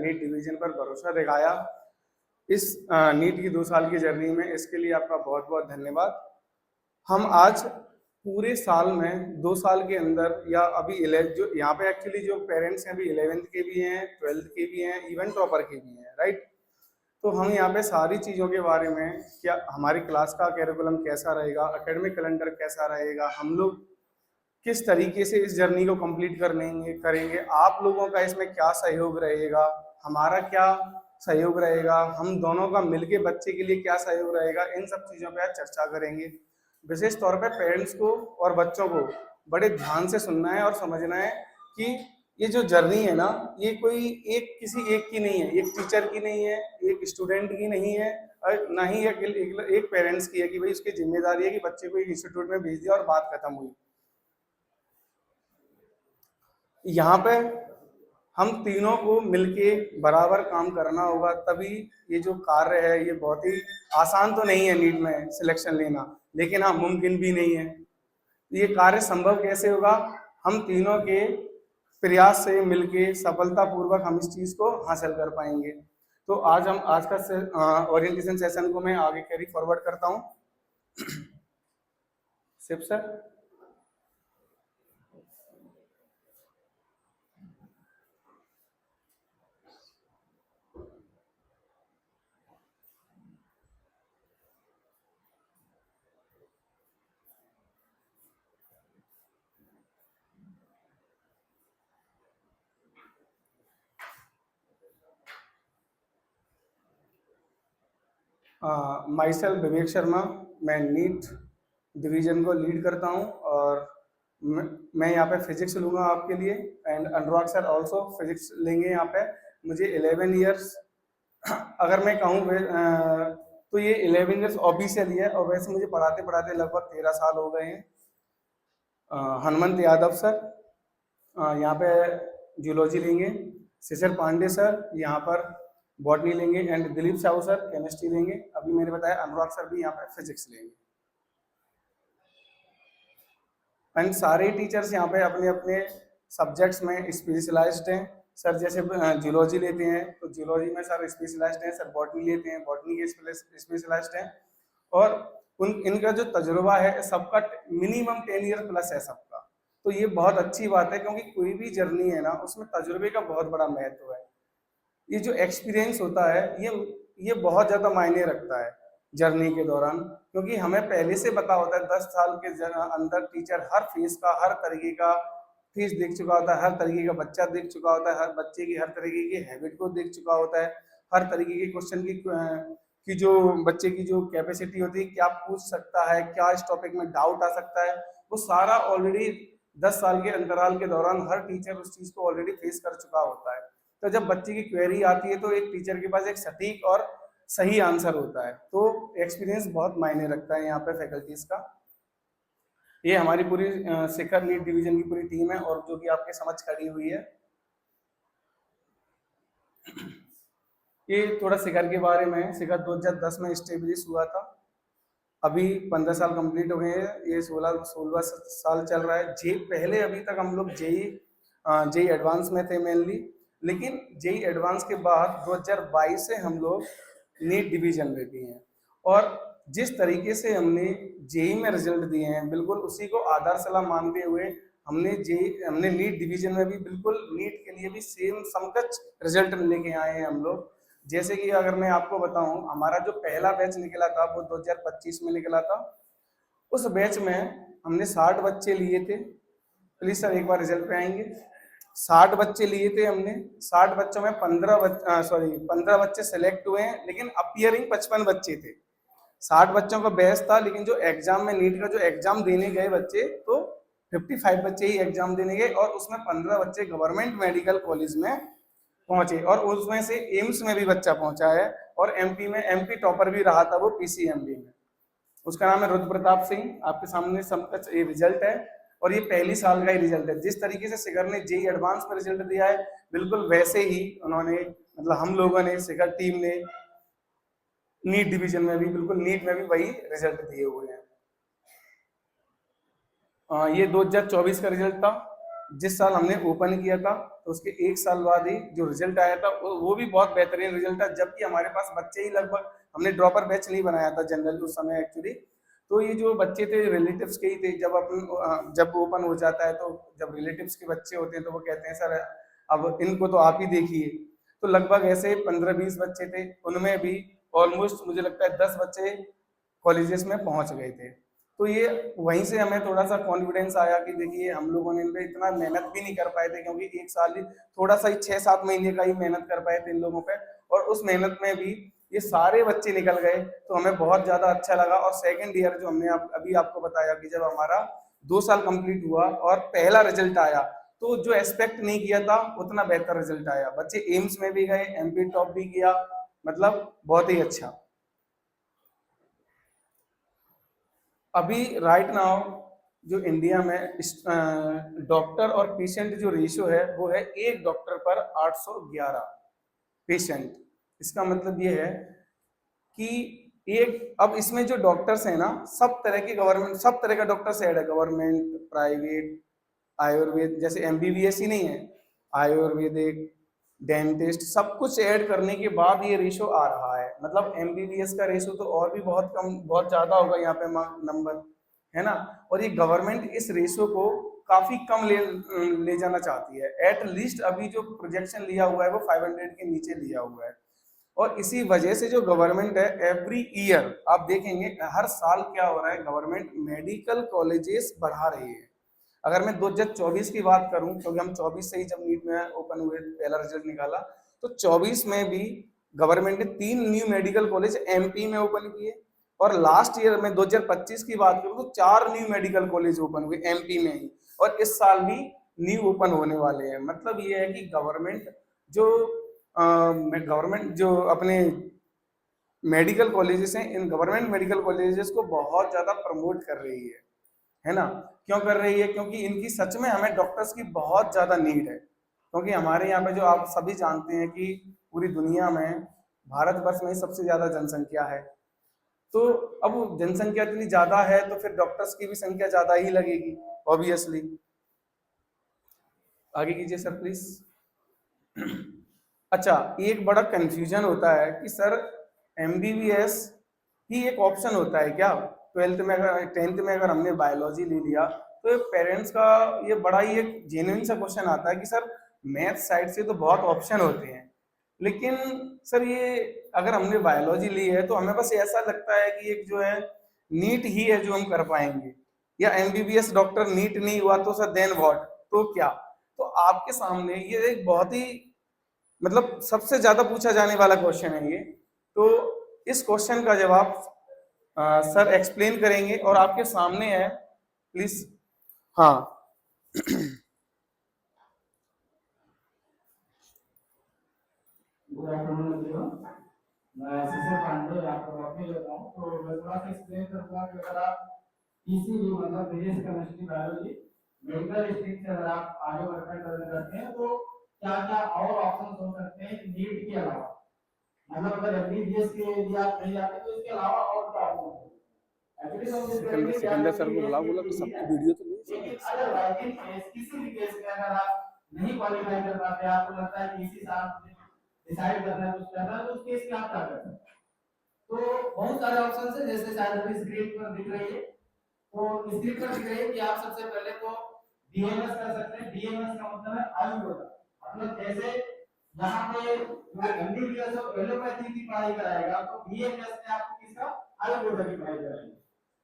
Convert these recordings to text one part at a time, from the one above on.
NEET division पर भरोसा दिखाया इस नीट की 2 साल की जर्नी में, इसके लिए आपका बहुत बहुत धन्यवाद। हम आज पूरे साल में 2 साल के अंदर या अभी 11 जो यहाँ पे एक्चुअली जो पेरेंट्स हैं अभी 11th के भी हैं, 12th के भी हैं, इवन टॉपर के भी हैं, राइट। तो हम यहाँ पे सारी चीज़ों के बारे में, क्या हमारी क्लास का कैरिकुलम कैसा रहेगा, एकेडमिक कैलेंडर कैसा रहेगा, हम लोग किस तरीके से इस जर्नी को कंप्लीट करेंगे, आप लोगों का इसमें क्या सहयोग रहेगा, हमारा क्या सहयोग रहेगा, हम दोनों का मिलके बच्चे के लिए क्या सहयोग रहेगा, इन सब चीज़ों पे आज चर्चा करेंगे। विशेष तौर पे पेरेंट्स को और बच्चों को बड़े ध्यान से सुनना है और समझना है कि ये जो जर्नी है ना, ये कोई किसी एक की नहीं है, एक टीचर की नहीं है, एक स्टूडेंट की नहीं है, और ना ही एक पेरेंट्स की है कि भाई उसकी जिम्मेदारी है कि बच्चे को एक इंस्टीट्यूट में भेज दिया और बात खत्म हुई। यहाँ पे हम तीनों को मिलके बराबर काम करना होगा, तभी ये जो कार्य है ये बहुत ही आसान तो नहीं है नीट में सिलेक्शन लेना, लेकिन हाँ मुमकिन भी नहीं है। ये कार्य संभव कैसे होगा? हम तीनों के प्रयास से मिलके सफलतापूर्वक हम इस चीज को हासिल कर पाएंगे। तो आज का ओरिएंटेशन सेशन को मैं आगे कैरी फॉरवर्ड करता हूँ। Shiv sir. My self Vivek Sharma, मैं नीट डिवीजन को लीड करता हूँ और मैं यहाँ पे फिजिक्स लूँगा आपके लिए, and Anurag sir also physics लेंगे यहाँ पे। मुझे 11 ईयर्स अगर मैं कहूँ तो ये 11 ईयर्स ऑफिशियल है, और वैसे मुझे पढ़ाते पढ़ाते लगभग 13 साल हो गए हैं। हनुमंत यादव सर यहाँ पे जूलॉजी लेंगे, शिशिर पांडे सर यहाँ पर बॉटनी लेंगे, and Dilip Sahu sir chemistry लेंगे। अभी मैंने बताया अनुराग सर भी यहाँ पे फिजिक्स लेंगे। एंड सारे टीचर्स यहाँ पे अपने अपने सब्जेक्ट्स में स्पेशलाइज्ड हैं। सर जैसे जूलॉजी लेते हैं तो जूलॉजी में सर स्पेशलाइज्ड हैं, सर बॉटनी लेते हैं बॉटनी के स्पेशलाइज्ड हैं, और इनका जो तजुर्बा है सबका मिनिमम 10 ईयर प्लस है सबका। तो ये बहुत अच्छी बात है, क्योंकि कोई भी जर्नी है ना उसमें तजुर्बे का बहुत बड़ा महत्व है। ये जो एक्सपीरियंस होता है ये बहुत ज़्यादा मायने रखता है जर्नी के दौरान, क्योंकि हमें पहले से पता होता है 10 साल के अंदर टीचर हर फेस का, हर तरीके का फेस देख चुका होता है, हर तरीके का बच्चा देख चुका होता है, हर बच्चे की हर तरीके की हैबिट को देख चुका होता है, हर तरीके के क्वेश्चन की जो बच्चे की जो कैपेसिटी होती है, क्या पूछ सकता है, क्या इस टॉपिक में डाउट आ सकता है, वो सारा ऑलरेडी 10 साल के अंतराल के दौरान हर टीचर उस चीज़ को ऑलरेडी फेस कर चुका होता है। तो जब बच्चे की क्वेरी आती है तो एक टीचर के पास एक सटीक और सही आंसर होता है। तो एक्सपीरियंस बहुत मायने रखता है यहाँ पे फैकल्टीज का। ये हमारी पूरी शिखर नीट डिवीजन की पूरी टीम है, और जो कि आपके समझ खड़ी हुई है। ये थोड़ा शिखर के बारे में। शिखर 2010 में स्टेब्लिश हुआ था, अभी 15 साल कंप्लीट हो गए हैं, ये 16 साल चल रहा है। पहले अभी तक हम लोग जेई एडवांस में थे मेनली, लेकिन जेई एडवांस के बाद 2022 से हम लोग नीट डिवीजन में भी हैं, और जिस तरीके से हमने जेई में रिजल्ट दिए हैं बिल्कुल उसी को आधारशिला मानते हुए हमने नीट डिवीजन में भी बिल्कुल नीट के लिए भी सेम समकक्ष रिजल्ट लेके आए हैं हम लोग। जैसे कि अगर मैं आपको बताऊं, हमारा जो पहला बैच निकला था वो 2025 में निकला था। उस बैच में हमने 60 बच्चे लिए थे। प्लीज सर एक बार रिजल्ट पे आएंगे। 60 बच्चे लिए थे हमने। 60 बच्चों में 15 बच्चे सेलेक्ट हुए हैं, लेकिन अपियरिंग 55 बच्चे थे। 60 बच्चों का बैच था, लेकिन जो एग्जाम में नीट का जो एग्जाम देने गए बच्चे, तो 55 बच्चे ही एग्जाम देने गए, और उसमें 15 बच्चे गवर्नमेंट मेडिकल कॉलेज में पहुंचे, और उसमें से एम्स में भी बच्चा पहुंचा है, और एमपी टॉपर भी रहा था वो पीसीएमबी में। उसका नाम है रुद्र प्रताप सिंह। आपके सामने समकक्ष ये रिजल्ट है, और ये पहली साल का ही रिजल्ट है। जिस तरीके से शिखर ने जेई एडवांस में रिजल्ट दिया है, बिल्कुल वैसे ही उन्होंने, मतलब हम लोगों ने, शिखर टीम ने नीट डिवीजन में भी, बिल्कुल नीट में भी वही रिजल्ट दिए हुए हैं। ये 2024 का रिजल्ट था। जिस साल हमने ओपन किया था तो उसके 1 साल बाद ही जो रिजल्ट आया था वो भी बहुत बेहतरीन रिजल्ट था, जबकि हमारे पास बच्चे ही लगभग, हमने ड्रॉपर बैच नहीं बनाया था जनरल उस समय एक्चुअली। तो ये जो बच्चे थे रिलेटिव्स के ही थे। जब ओपन हो जाता है तो जब रिलेटिव्स के बच्चे होते हैं तो वो कहते हैं सर अब इनको तो आप ही देखिए। तो लगभग ऐसे 15-20 बच्चे थे, उनमें भी ऑलमोस्ट मुझे लगता है 10 बच्चे कॉलेजेस में पहुंच गए थे। तो ये वहीं से हमें थोड़ा सा कॉन्फिडेंस आया कि देखिए हम लोगों ने इन पे इतना मेहनत भी नहीं कर पाए थे, क्योंकि 1 साल ही, थोड़ा सा ही 6-7 महीने का ही मेहनत कर पाए थे इन लोगों पे, और उस मेहनत में भी ये सारे बच्चे निकल गए तो हमें बहुत ज्यादा अच्छा लगा। और सेकंड ईयर जो हमने अभी आपको बताया कि जब हमारा 2 साल कंप्लीट हुआ और पहला रिजल्ट आया, तो जो एक्सपेक्ट नहीं किया था उतना बेहतर रिजल्ट आया। बच्चे एम्स में भी गए, एमपी टॉप भी किया, मतलब बहुत ही अच्छा। अभी राइट नाउ जो इंडिया में डॉक्टर और पेशेंट जो रेशियो है वो है 1 डॉक्टर पर 811 पेशेंट। इसका मतलब ये है कि अब इसमें जो डॉक्टर्स हैं ना, सब तरह के गवर्नमेंट, सब तरह का डॉक्टर्स ऐड है, गवर्नमेंट, प्राइवेट, आयुर्वेद, जैसे एमबीबीएस ही नहीं है, आयुर्वेदिक, डेंटिस्ट, सब कुछ ऐड करने के बाद ये रेशो आ रहा है। मतलब एमबीबीएस का रेशो तो और भी बहुत कम, बहुत ज्यादा होगा यहाँ पे नंबर, है ना। और ये गवर्नमेंट इस रेशो को काफी कम ले जाना चाहती है। एट लीस्ट अभी जो प्रोजेक्शन लिया हुआ है वो 500 के नीचे लिया हुआ है। और इसी वजह से जो गवर्नमेंट है एवरी ईयर आप देखेंगे हर साल क्या हो रहा है, गवर्नमेंट मेडिकल कॉलेजेस बढ़ा रही है। अगर मैं 2024 की बात करूं, क्योंकि हम 24 से ही जब नीट में ओपन हुए पहला रिजल्ट निकाला, तो 24 में भी गवर्नमेंट ने 3 न्यू मेडिकल कॉलेज एमपी में ओपन किए। और लास्ट ईयर में 2025 की बात करूं तो 4 न्यू मेडिकल कॉलेज ओपन हुए एमपी में ही, और इस साल भी न्यू ओपन होने वाले हैं। मतलब ये है कि जो गवर्नमेंट जो अपने मेडिकल कॉलेजेस हैं, इन गवर्नमेंट मेडिकल कॉलेजेस को बहुत ज्यादा प्रमोट कर रही है ना। क्यों कर रही है? क्योंकि इनकी सच में हमें डॉक्टर्स की बहुत ज्यादा नीड है। क्योंकि हमारे यहाँ पे जो आप सभी जानते हैं कि पूरी दुनिया में भारतवर्ष में ही सबसे ज्यादा जनसंख्या है। तो अब जनसंख्या इतनी ज्यादा है तो फिर डॉक्टर्स की भी संख्या ज्यादा ही लगेगी ऑब्वियसली। आगे कीजिए सर प्लीज। अच्छा, एक बड़ा कंफ्यूजन होता है कि सर एमबीबीएस ही एक ऑप्शन होता है क्या? 12th में अगर 10th में अगर हमने बायोलॉजी ले लिया तो पेरेंट्स का ये बड़ा ही एक जेन्युइन सा क्वेश्चन आता है कि सर मैथ साइड से तो बहुत ऑप्शन होते हैं, लेकिन सर ये अगर हमने बायोलॉजी ली है तो हमें बस ऐसा लगता है कि एक जो है नीट ही है जो हम कर पाएंगे, या एमबीबीएस डॉक्टर नीट नहीं हुआ तो सर देन व्हाट, तो क्या? तो आपके सामने ये एक बहुत ही, मतलब सबसे ज्यादा पूछा जाने वाला क्वेश्चन है ये। तो इस क्वेश्चन का जवाब सर एक्सप्लेन करेंगे और आपके सामने है, प्लीज। हाँ। Good afternoon everyone. मैं शिशिर पांडे आपको अपनी लेता हूँ, तो मैं थोड़ा सा एक्सप्लेन करूँगा कि अगर आप किसी भी मतलब physics, chemistry, biology, medical stream से अगर आप आगे बढ़कर करते हैं तो क्या क्या और ऑप्शन हो सकते हैं नीट के अलावा। मतलब अगर एमबीबीएस के लिए आप नहीं जाते तो इसके अलावा और क्या ऑप्शन है। एक्चुअली हम लोग करेंगे सिकंदर सर को बुलाओ, बोला एमबीबीएस सबकी है, वीडियो तो नहीं। लेकिन अदरवाइज इन केस किसी भी केस में अगर आप नहीं क्वालिफाई कर पाते, आपको लगता है कि इसी साल डिसाइड करना है कुछ करना है, तो उस केस में आप क्या करते हैं? तो बहुत सारे ऑप्शन है, जैसे शायद अभी स्क्रीन पर दिख रही है। तो स्क्रीन पर दिख रही है कि आप सबसे पहले तो डीएमएस कर सकते हैं। डीएमएस का मतलब है आयुर्वेद। मतलब जैसे यहाँ पे जो एमबीबीएस और एलोपैथी की पढ़ाई कराएगा तो डीएमएस में आपको किसका आयुर्वेद की पढ़ाई कराएंगे।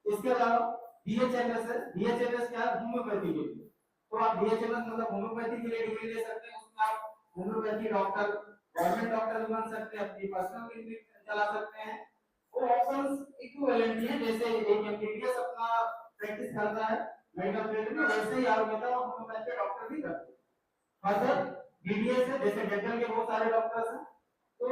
इसके अलावा डीएचएमएस है। डीएचएमएस क्या है? होम्योपैथी के लिए। तो आप डीएचएमएस मतलब होम्योपैथी के लिए डिग्री ले सकते हैं। उसमें आप होम्योपैथी डॉक्टर, गवर्नमेंट डॉक्टर बन सकते हैं, अपनी पर्सनल क्लिनिक चला सकते हैं। वो ऑप्शंस इक्विवेलेंट ही है। जैसे एक एमबीबीएस अपना प्रैक्टिस करता है मेडिकल फील्ड में, वैसे ही आयुर्वेद और होम्योपैथी डॉक्टर भी करते हैं। फर्दर बीडीएस है, जैसे डेंटल के बहुत सारे डॉक्टर्स हैं, तो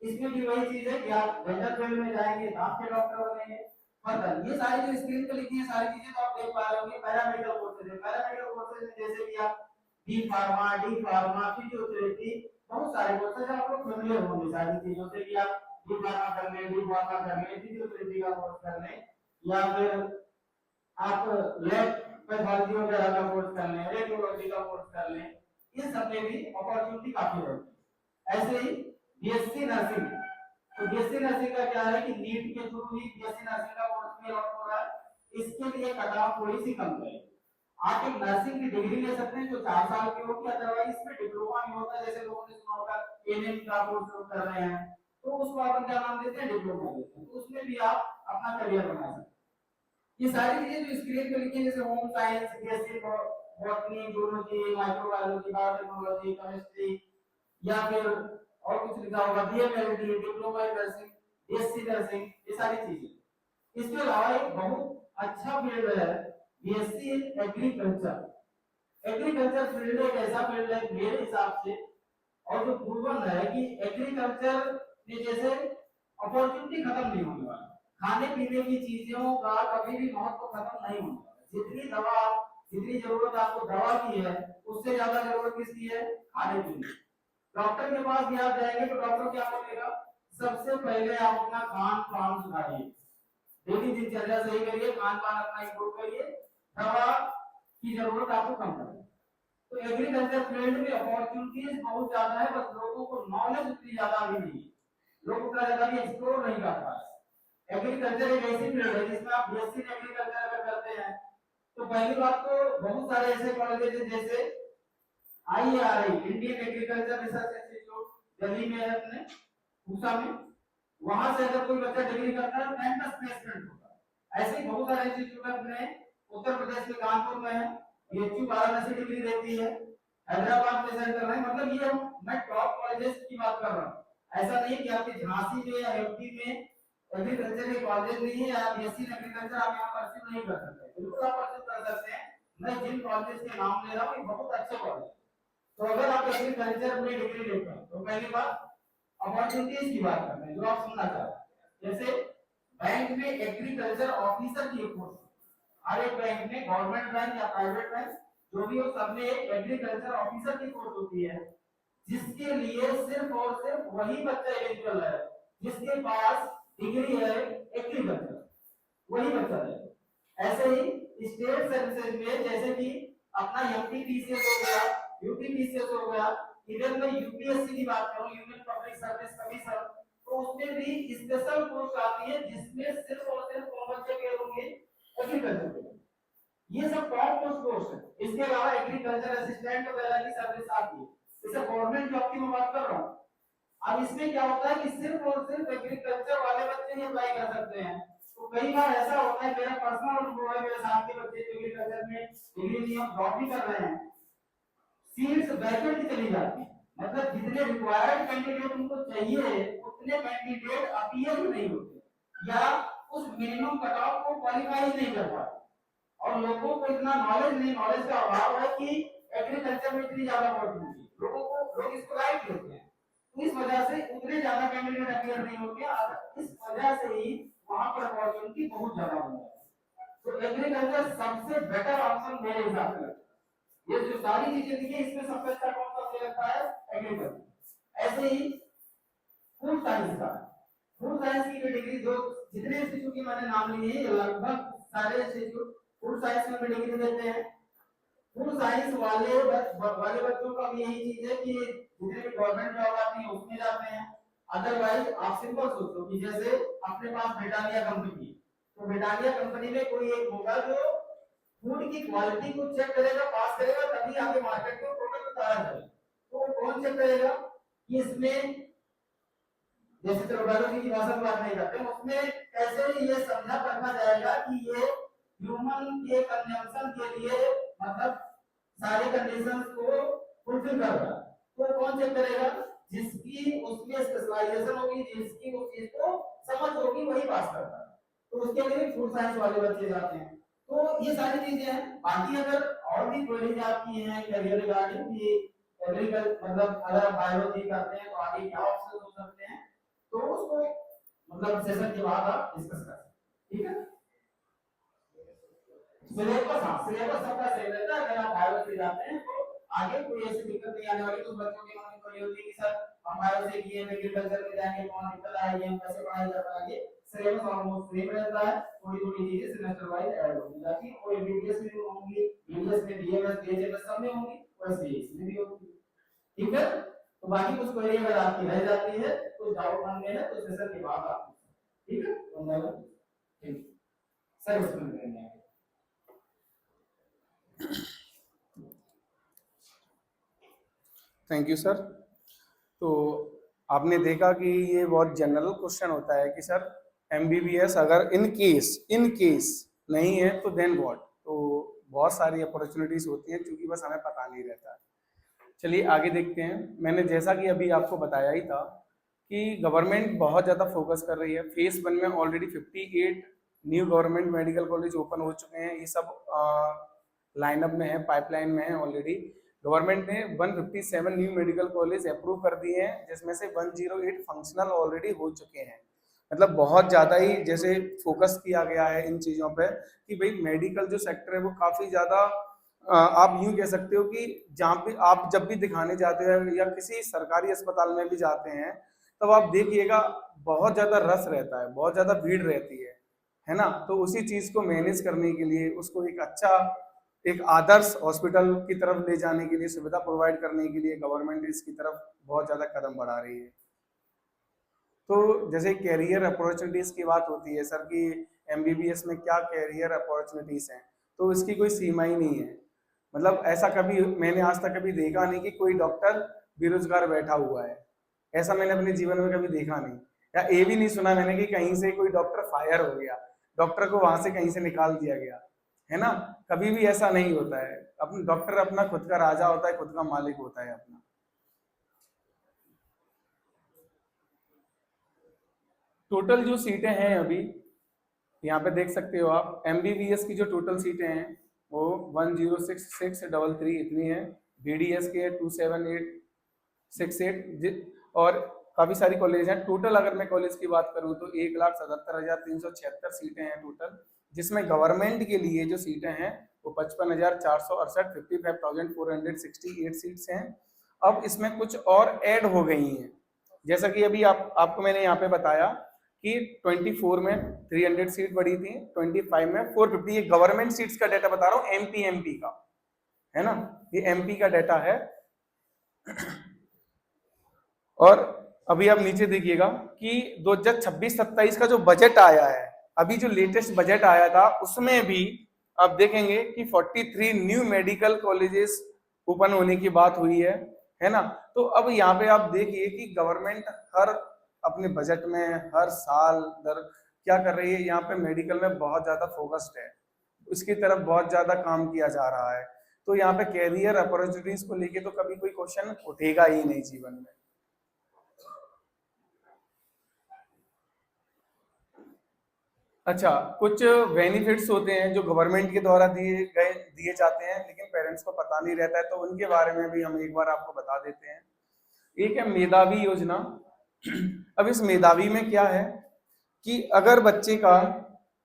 इसमें भी वही चीज है कि आप डेंटल फील्ड में जाएंगे, दांत के डॉक्टर बनेंगे। फर्दर ये सारी जो स्क्रीन पे लिखी है सारी चीजें तो आप देख पा रहे होंगे। पैरामेडिकल कोर्सेज है। पैरामेडिकल कोर्सेज में जैसे कि आप डी फार्मा, फिजियोथेरेपी, बहुत सारे कोर्सेज आप लोग फेमिलियर होंगे सारी चीजों से कि आप डी फार्मा कर लें, डी फार्मा कर लें, फिजियोथेरेपी का कोर्स कर लें, या फिर आप लैब पैथोलॉजी वगैरह का कोर्स कर लें, रेडियोलॉजी का कोर्स कर लें, इन सब में भी अपॉर्चुनिटी काफी होती है। ऐसे ही बीएससी नर्सिंग, तो बीएससी नर्सिंग का क्या है कि नीट के थ्रू ही बीएससी नर्सिंग का कोर्स भी हो रहा है। इसके लिए कट ऑफ थोड़ी सी कम है। आप एक नर्सिंग की डिग्री ले सकते हैं जो 4 साल की होगी, अदरवाइज इसमें डिप्लोमा भी होता है, जैसे लोगों ने सुना होगा एनएम का कोर्स कर रहे हैं, तो उसको अपन क्या नाम देते हैं, डिप्लोमा देते हैं। तो उसमें भी आप अपना करियर बना सकते हैं। ये सारी चीजें जो स्क्रीन पे लिखी है, जैसे home science, BSc botany, zoology, microbiology, biotechnology, chemistry, या फिर और कुछ लिखा होगा BMLT, diploma in nursing, BSc nursing, ये सारी चीजें। इसके अलावा एक बहुत अच्छा फील्ड है बीएससी एग्रीकल्चर। एग्रीकल्चर फील्ड एक ऐसा फील्ड है मेरे हिसाब से, और जो प्रूवन है कि एग्रीकल्चर में जैसे अपॉर्चुनिटी खत्म नहीं होने वाली, खाने पीने की चीजों का कभी भी महत्व खत्म नहीं होगा। जितनी दवा, जितनी जरूरत आपको दवा की है, उससे ज्यादा जरूरत किसकी है, खाने पीने। डॉक्टर के पास भी आप जाएंगे तो डॉक्टर क्या बोलेगा, सबसे पहले आप अपना खान पान सुधारिए, डेली दिनचर्या सही करिए, खान पान अपना इंप्रूव करिए, दवा की जरूरत आपको कम करिए। तो एग्रीकल्चर फील्ड में अपॉर्चुनिटीज बहुत ज्यादा है, बस लोगों को नॉलेज उतनी ज्यादा भी नहीं है, लोग उतना ज्यादा भी एक्सप्लोर नहीं कर पा रहे। एग्रीकल्चर एक ऐसी फील्ड है जिसमें आप बीएससी इन एग्रीकल्चर अगर करते हैं तो पहली बात तो बहुत सारे ऐसे कॉलेजेस हैं जैसे IRI, Indian agriculture research institute, Delhi में है अपने पूसा में, वहां से अगर कोई बच्चा डिग्री करता है तो कैंपस प्लेसमेंट होता है। ऐसे ही बहुत सारे इंस्टीट्यूट अपने उत्तर प्रदेश के कानपुर में है, बीएचयू वाराणसी डिग्री देती है, हैदराबाद में सेंटर है। मतलब ये मैं टॉप कॉलेजेस की बात कर रहा हूँ। ऐसा नहीं कि आपके झांसी में या एमपी में एग्रीकल्चर के कॉलेज नहीं है, आप बीएससी इन एग्रीकल्चर आप यहाँ परस्यू नहीं कर सकते, बिल्कुल आप परस्यू कर सकते हैं। मैं जिन कॉलेज के नाम ले रहा हूँ ये बहुत अच्छे कॉलेज। तो अगर आप एग्रीकल्चर में डिग्री लेते हैं तो पहली बात अपॉर्चुनिटीज की बात करते हैं जो आप सुनना चाहते हैं। जैसे बैंक में एग्रीकल्चर ऑफिसर की एक पोस्ट, हर एक बैंक में, गवर्नमेंट बैंक या प्राइवेट बैंक जो भी हो, सब में एक एग्रीकल्चर ऑफिसर की पोस्ट होती है, जिसके लिए सिर्फ और सिर्फ वही बच्चा एलिजिबल है जिसके पास डिग्री है एग्रीकल्चर, वही बच्चा है। ऐसे ही स्टेट सर्विसेज में जैसे कि अपना एमपीपीसीएस हो गया, यूपीपीसीएस हो गया, इवन मैं यूपीएससी की बात करूं, यूनियन पब्लिक सर्विस कमीशन, तो उसमें भी स्पेशल पोस्ट आती है जिसमें सिर्फ और सिर्फ कौन बच्चे के होंगे, एग्रीकल्चर के। ये सब टॉप मोस्ट कोर्स है। इसके अलावा एग्रीकल्चर असिस्टेंट वगैरह की सर्विस आती है, इसे गवर्नमेंट जॉब की मैं बात कर रहा हूँ। अब इसमें क्या होता है कि सिर्फ और सिर्फ एग्रीकल्चर वाले बच्चे ही अप्लाई कर सकते हैं। तो कई बार ऐसा होता है, मेरा पर्सनल अनुभव है, मेरे साथ के बच्चे एग्रीकल्चर में डिग्री नहीं और जॉब भी कर रहे हैं, सीट्स वैकेंट चली जाती है। मतलब जितने रिक्वायर्ड कैंडिडेट उनको चाहिए उतने कैंडिडेट अपीयर ही नहीं होते या उस मिनिमम कट ऑफ को क्वालीफाई नहीं कर पाते, और लोगों को इतना नॉलेज नहीं, नॉलेज का अभाव है कि एग्रीकल्चर में इतनी ज्यादा अपॉर्चुनिटी, लोगों को लोग इसको लाइट लेते हैं, तो इस वजह से उतने ज्यादा कैंडिडेट अपीयर नहीं होते, और इस वजह से ही वहां पर अपॉर्चुनिटी बहुत ज्यादा हो जाती है। तो एग्रीकल्चर सबसे बेटर ऑप्शन मेरे हिसाब से लगता है। ये जो सारी चीजें दिखी इसमें सबसे अच्छा कौन सा मुझे लगता है, एग्रीकल्चर। ऐसे ही फूड साइंस का, फूड साइंस की डिग्री जो जितने इंस्टीट्यूट की मैंने नाम लिए हैं लगभग सारे इंस्टीट्यूट फूड साइंस में डिग्री देते हैं। फूड साइंस वाले बच्चों का भी यही चीज है कि जितने भी गवर्नमेंट जॉब आती है उसमें जाते हैं। अदरवाइज आप सिंपल सोचो कि जैसे अपने पास ब्रिटानिया कंपनी, तो ब्रिटानिया कंपनी में कोई एक होगा जो फूड की क्वालिटी को चेक करेगा, पास करेगा, तभी आगे मार्केट में प्रोडक्ट उतारा जाएगा। तो वो कौन चेक करेगा कि इसमें, जैसे चलो बायोलॉजी की भाषा में बात नहीं करते, उसमें कैसे ये समझा करना जाएगा कि ये ह्यूमन के कंजम्पशन के लिए मतलब सारे कंडीशंस को फुलफिल कर रहा है। तो कौन चेक करेगा, जिसकी उसमें स्पेशलाइजेशन होगी, जिसकी उस चीज को समझ होगी, वही पास करता है। तो उसके लिए फूड साइंस वाले बच्चे जाते हैं। तो ये सारी चीजें हैं। बाकी अगर और भी क्वेरीज आपकी हैं करियर रिगार्डिंग कि एग्रीकल्चर मतलब अगर बायोलॉजी करते हैं तो आगे क्या ऑप्शन हो सकते हैं, तो उसको मतलब सेशन के बाद आप डिस्कस कर सकते हैं, ठीक है। सिलेबस, हाँ सिलेबस सबका सही रहता है। अगर आप बायोलॉजी जाते हैं तो आगे कोई ऐसी दिक्कत नहीं आने वाली। तो बच्चों के मन में कोई होती है कि सर हम बायो से किए एग्रीकल्चर में जाएंगे, कौन दिक्कत आएगी, हम कैसे पढ़ाई कर पाएंगे, सिलेबस ऑलमोस्ट सेम रहता है, थोड़ी-थोड़ी चीजें सेमेस्टर वाइज ऐड होती जाती है, और एमबीबीएस में भी होंगी, बीडीएस में, बीएमएस, बीएचएमएस सब में होंगी, वैसे ही इसमें भी होगी। ठीक है, तो बाकी कुछ क्वेरी अगर आपकी रह जाती है, कुछ डाउट मन में है तो सेशन के बाद आप पूछें। ठीक है, ठीक सर, इसमें करेंगे। Thank you sir. तो आपने देखा कि ये बहुत जनरल क्वेश्चन होता है कि सर एमबीबीएस अगर इन केस नहीं है तो देन व्हाट। तो बहुत सारी अपॉर्चुनिटीज होती हैं, क्योंकि बस हमें पता नहीं रहता है। चलिए आगे देखते हैं। मैंने जैसा कि अभी आपको बताया ही था कि गवर्नमेंट बहुत ज़्यादा फोकस कर रही है। फेज 1 में already 58 new government medical college open हो चुके हैं। ये सब लाइनअप में है, पाइपलाइन में है ऑलरेडी। गवर्नमेंट ने 157 न्यू मेडिकल कॉलेज अप्रूव कर दिए हैं, जिसमें से 108 फंक्शनल ऑलरेडी हो चुके हैं। मतलब बहुत ज़्यादा ही जैसे फोकस किया गया है इन चीज़ों पे कि भाई मेडिकल जो सेक्टर है वो काफ़ी ज़्यादा आप यूं कह सकते हो कि जहाँ पे आप जब भी दिखाने जाते हैं या किसी सरकारी अस्पताल में भी जाते हैं, तब आप देखिएगा बहुत ज़्यादा रस रहता है, बहुत ज़्यादा भीड़ रहती है ना। तो उसी चीज़ को मैनेज करने के लिए, उसको एक अच्छा एक आदर्श हॉस्पिटल की तरफ ले जाने के लिए, सुविधा प्रोवाइड करने के लिए गवर्नमेंट इसकी तरफ बहुत ज़्यादा कदम बढ़ा रही है। तो जैसे कैरियर अपॉर्चुनिटीज़ की बात होती है सर कि एमबीबीएस में क्या कैरियर अपॉर्चुनिटीज़ हैं, तो इसकी कोई सीमा ही नहीं है। मतलब ऐसा कभी मैंने आज तक कभी देखा नहीं कि कोई डॉक्टर बेरोजगार बैठा हुआ है। ऐसा मैंने अपने जीवन में कभी देखा नहीं, या ये भी नहीं सुना मैंने कि कहीं से कोई डॉक्टर फायर हो गया, डॉक्टर को वहां से कहीं से निकाल दिया गया, है ना। कभी भी ऐसा नहीं होता है। अपना डॉक्टर अपना खुद का राजा होता है, खुद का मालिक होता है अपना। टोटल जो सीटें हैं अभी यहाँ पे देख सकते हो आप, एमबीबीएस की जो टोटल सीटें हैं वो 106633 इतनी है। बीडीएस के 27868 और काफ़ी सारी कॉलेज हैं। टोटल अगर मैं कॉलेज की बात करूँ तो 1,77,376 सीटें हैं टोटल, जिसमें गवर्नमेंट के लिए जो सीटें हैं वो 55,468 55,468 सीट्स हैं। अब इसमें कुछ और ऐड हो गई हैं, जैसा कि अभी आपको मैंने यहाँ पे बताया कि 24 में 300 सीट बढ़ी थी, 25 में 450। ये गवर्नमेंट सीट्स का डाटा बता रहा हूँ, एमपी का, है ना, ये एमपी का डाटा है। और अभी आप नीचे देखिएगा कि 2026-27 का जो बजट आया है, अभी जो लेटेस्ट बजट आया था उसमें भी आप देखेंगे कि 43 न्यू मेडिकल कॉलेजेस ओपन होने की बात हुई है ना। तो अब यहाँ पे आप देखिए कि गवर्नमेंट हर अपने बजट में हर साल दर क्या कर रही है, यहाँ पे मेडिकल में बहुत ज्यादा फोकस्ड है, उसकी तरफ बहुत ज्यादा काम किया जा रहा है। तो यहाँ पे कैरियर अपॉर्चुनिटीज को लेके तो कभी कोई क्वेश्चन उठेगा ही नहीं जीवन में। अच्छा, कुछ बेनिफिट्स होते हैं जो गवर्नमेंट के द्वारा दिए जाते हैं, लेकिन पेरेंट्स को पता नहीं रहता है, तो उनके बारे में भी हम एक बार आपको बता देते हैं। एक है मेधावी योजना। अब इस मेधावी में क्या है कि अगर बच्चे का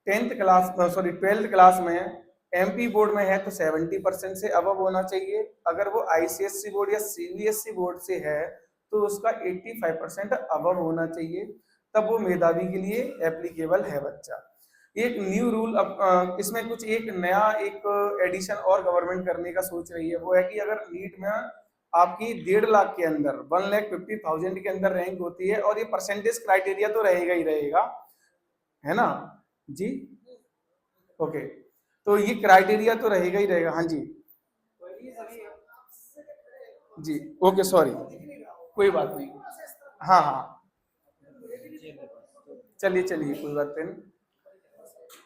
12th क्लास में एमपी बोर्ड में है तो 70% से अबव होना चाहिए। अगर वो आईसीएससी बोर्ड या सीबीएसई बोर्ड से है तो उसका 85% अबव होना चाहिए, तब वो मेधावी के लिए एप्लीकेबल है बच्चा। एक न्यू रूल अब इसमें कुछ एक नया एक एडिशन और गवर्नमेंट करने का सोच रही है, वो है कि अगर नीट में आपकी 1.5 लाख के अंदर 1,50,000 के अंदर रैंक होती है, और ये परसेंटेज क्राइटेरिया तो रहेगा ही रहेगा, है ना जी। ओके, तो ये क्राइटेरिया तो रहेगा ही रहेगा। हाँ जी जी, ओके सॉरी, कोई बात नहीं। हाँ हाँ, चलिए चलिए कोई बात नहीं।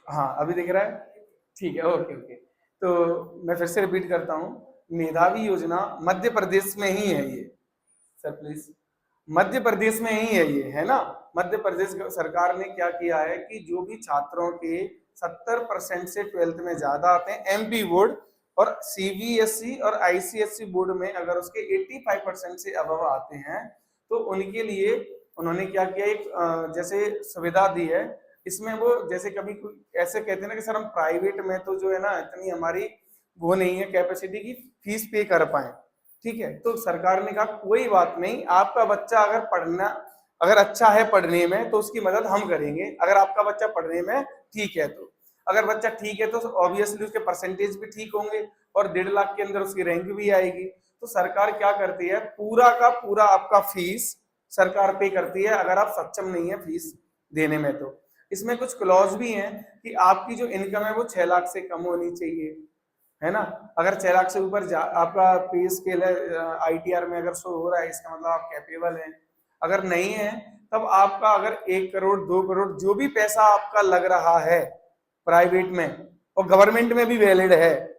हाँ अभी दिख रहा है, ठीक है, ओके ओके। तो मैं फिर से रिपीट करता हूँ, मेधावी योजना मध्य प्रदेश में ही है ये सर, प्लीज, मध्य प्रदेश में ही है ये, है ना। मध्य प्रदेश सरकार ने क्या किया है कि जो भी छात्रों के 70% से 12th में ज्यादा आते हैं एमपी बोर्ड और सीबीएसई और आईसीएसई बोर्ड में अगर उसके 85% से अबव आते हैं तो उनके लिए उन्होंने क्या किया, एक जैसे सुविधा दी है। इसमें वो जैसे कभी ऐसे कहते हैं ना कि सर हम प्राइवेट में तो जो है ना इतनी हमारी वो नहीं है कैपेसिटी की फीस पे कर पाए, ठीक है। तो सरकार ने कहा कोई बात नहीं, आपका बच्चा अगर पढ़ना अगर अच्छा है पढ़ने में तो उसकी मदद हम करेंगे, अगर आपका बच्चा पढ़ने में ठीक है तो। अगर बच्चा ठीक है तो ऑब्वियसली उसके परसेंटेज भी ठीक होंगे और 1.5 लाख के अंदर उसकी रैंक भी आएगी। तो सरकार क्या करती है, पूरा का पूरा आपका फीस सरकार पे करती है अगर आप सक्षम नहीं है फीस देने में। तो इसमें कुछ क्लॉज भी हैं कि आपकी जो इनकम है वो 6 लाख से कम होनी चाहिए, है ना। अगर 6 लाख से ऊपर आपका पे स्केल है ITR में अगर शो हो रहा है, इसका मतलब आप कैपेबल हैं। अगर नहीं है तब आपका अगर 1 करोड़ 2 करोड़ जो भी पैसा आपका लग रहा है प्राइवेट में और गवर्नमेंट में भी वैलिड है,